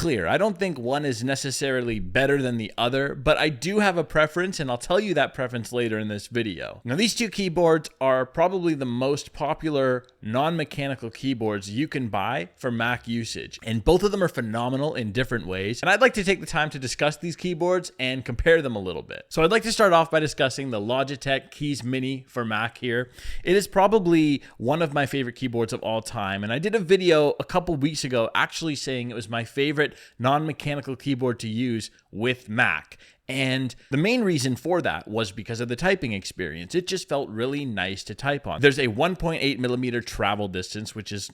clear. I don't think one is necessarily better than the other, but I do have a preference, and I'll tell you that preference later in this video. Now, these two keyboards are probably the most popular non-mechanical keyboards you can buy for Mac usage, and both of them are phenomenal in different ways, and I'd like to take the time to discuss these keyboards and compare them a little bit. So I'd like to start off by discussing the Logitech Keys Mini for Mac here. It is probably one of my favorite keyboards of all time, and I did a video a couple weeks ago actually saying it was my favorite non-mechanical keyboard to use with Mac. And the main reason for that was because of the typing experience. It just felt really nice to type on. There's a 1.8 millimeter travel distance, which is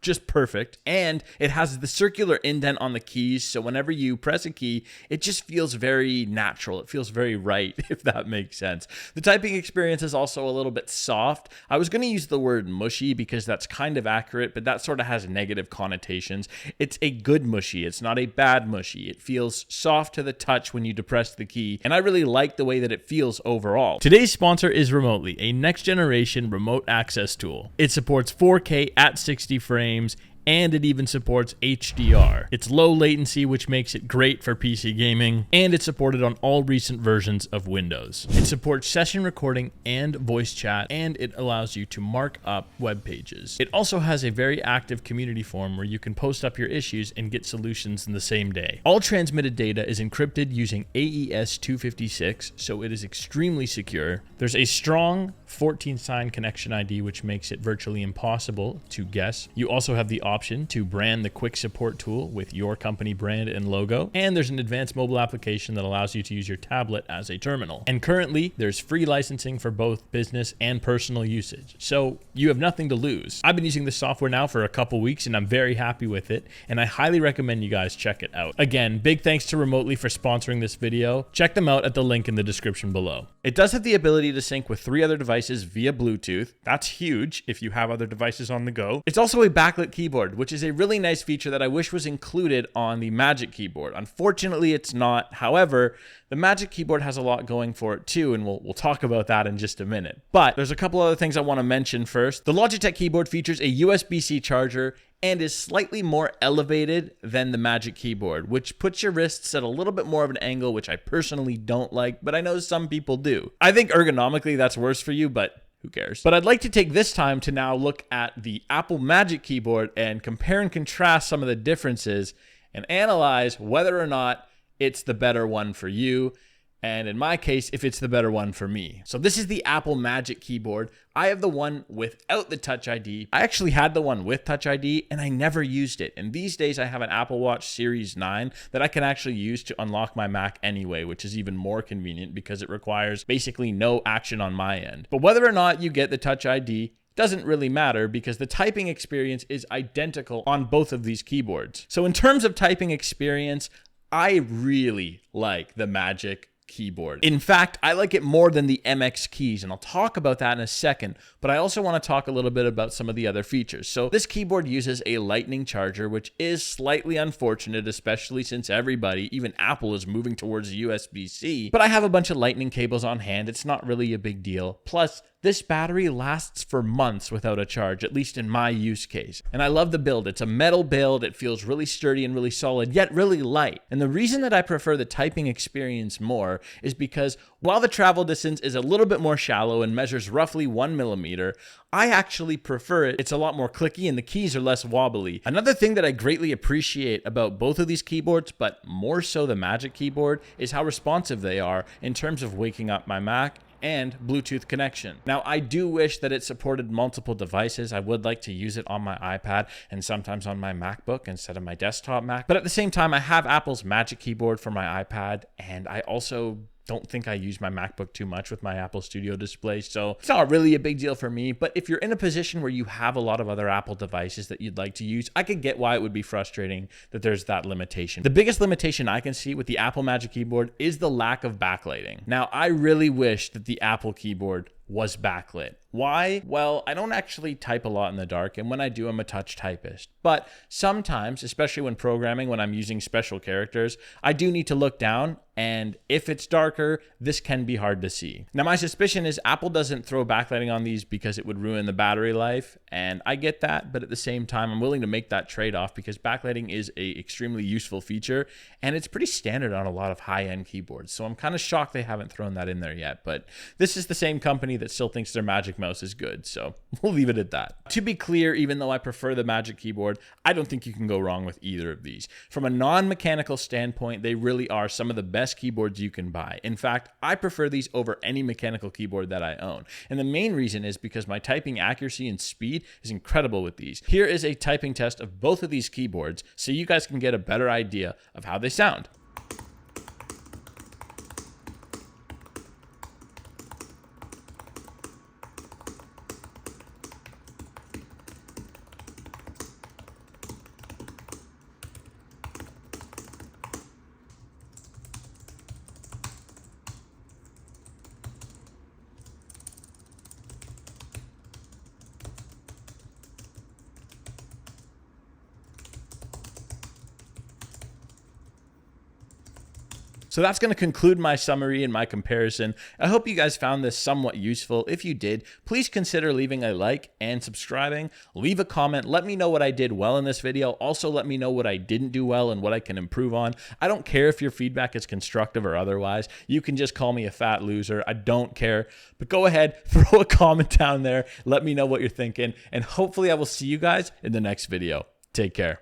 just perfect. And it has the circular indent on the keys. So whenever you press a key, it just feels very natural. It feels very right, if that makes sense. The typing experience is also a little bit soft. I was going to use the word mushy because that's kind of accurate, but that sort of has negative connotations. It's a good mushy. It's not a bad mushy. It feels soft to the touch when you depress the key, and I really like the way that it feels overall. Today's sponsor is Remotely, a next generation remote access tool. It supports 4K at 60 frames, and it even supports HDR. It's low latency, which makes it great for PC gaming, and it's supported on all recent versions of Windows. It supports session recording and voice chat, and it allows you to mark up web pages. It also has a very active community forum where you can post up your issues and get solutions in the same day. All transmitted data is encrypted using AES 256, so it is extremely secure. There's a strong 14-sign connection ID, which makes it virtually impossible to guess. You also have the option to brand the quick support tool with your company brand and logo, and there's an advanced mobile application that allows you to use your tablet as a terminal. And currently there's free licensing for both business and personal usage, so you have nothing to lose. I've been using this software now for a couple weeks and I'm very happy with it, and I highly recommend you guys check it out. Again, big thanks to Remotely for sponsoring this video. Check them out at the link in the description below. It does have the ability to sync with 3 other devices via Bluetooth. That's huge if you have other devices on the go. It's also a backlit keyboard, which is a really nice feature that I wish was included on the Magic Keyboard. Unfortunately, it's not. However, the Magic Keyboard has a lot going for it too, and we'll talk about that in just a minute. But there's a couple other things I want to mention first. The Logitech keyboard features a USB-C charger and is slightly more elevated than the Magic Keyboard, which puts your wrists at a little bit more of an angle, which I personally don't like, but I know some people do. I think ergonomically that's worse for you, but who cares? But I'd like to take this time to now look at the Apple Magic Keyboard and compare and contrast some of the differences and analyze whether or not it's the better one for you, and in my case, if it's the better one for me. So this is the Apple Magic Keyboard. I have the one without the Touch ID. I actually had the one with Touch ID and I never used it. And these days I have an Apple Watch Series 9 that I can actually use to unlock my Mac anyway, which is even more convenient because it requires basically no action on my end. But whether or not you get the Touch ID doesn't really matter because the typing experience is identical on both of these keyboards. So in terms of typing experience, I really like the Magic Keyboard. In fact, I like it more than the MX keys, and I'll talk about that in a second, but I also want to talk a little bit about some of the other features. So this keyboard uses a lightning charger, which is slightly unfortunate, especially since everybody, even Apple, is moving towards USB-C, but I have a bunch of lightning cables on hand. It's not really a big deal. Plus, this battery lasts for months without a charge, at least in my use case. And I love the build. It's a metal build. It feels really sturdy and really solid, yet really light. And the reason that I prefer the typing experience more is because while the travel distance is a little bit more shallow and measures roughly 1 millimeter, I actually prefer it. It's a lot more clicky and the keys are less wobbly. Another thing that I greatly appreciate about both of these keyboards, but more so the Magic Keyboard, is how responsive they are in terms of waking up my Mac and Bluetooth connection. Now, I do wish that it supported multiple devices. I would like to use it on my iPad and sometimes on my MacBook instead of my desktop Mac. But at the same time, I have Apple's Magic Keyboard for my iPad, and I also don't think I use my MacBook too much with my Apple Studio display, so it's not really a big deal for me. But if you're in a position where you have a lot of other Apple devices that you'd like to use, I could get why it would be frustrating that there's that limitation. The biggest limitation I can see with the Apple Magic Keyboard is the lack of backlighting. Now, I really wish that the Apple keyboard was backlit. Why? Well, I don't actually type a lot in the dark, and when I do, I'm a touch typist. But sometimes, especially when programming, when I'm using special characters, I do need to look down, and if it's darker, this can be hard to see. Now, my suspicion is Apple doesn't throw backlighting on these because it would ruin the battery life, and I get that, but at the same time, I'm willing to make that trade-off because backlighting is a extremely useful feature, and it's pretty standard on a lot of high-end keyboards, so I'm kind of shocked they haven't thrown that in there yet, but this is the same company that still thinks their Magic Mouse is good, so we'll leave it at that. To be clear, even though I prefer the Magic Keyboard, I don't think you can go wrong with either of these. From a non-mechanical standpoint, they really are some of the best keyboards you can buy. In fact, I prefer these over any mechanical keyboard that I own. And the main reason is because my typing accuracy and speed is incredible with these. Here is a typing test of both of these keyboards so you guys can get a better idea of how they sound. So that's going to conclude my summary and my comparison. I hope you guys found this somewhat useful. If you did, please consider leaving a like and subscribing. Leave a comment. Let me know what I did well in this video. Also, let me know what I didn't do well and what I can improve on. I don't care if your feedback is constructive or otherwise. You can just call me a fat loser. I don't care. But go ahead, throw a comment down there. Let me know what you're thinking. And hopefully I will see you guys in the next video. Take care.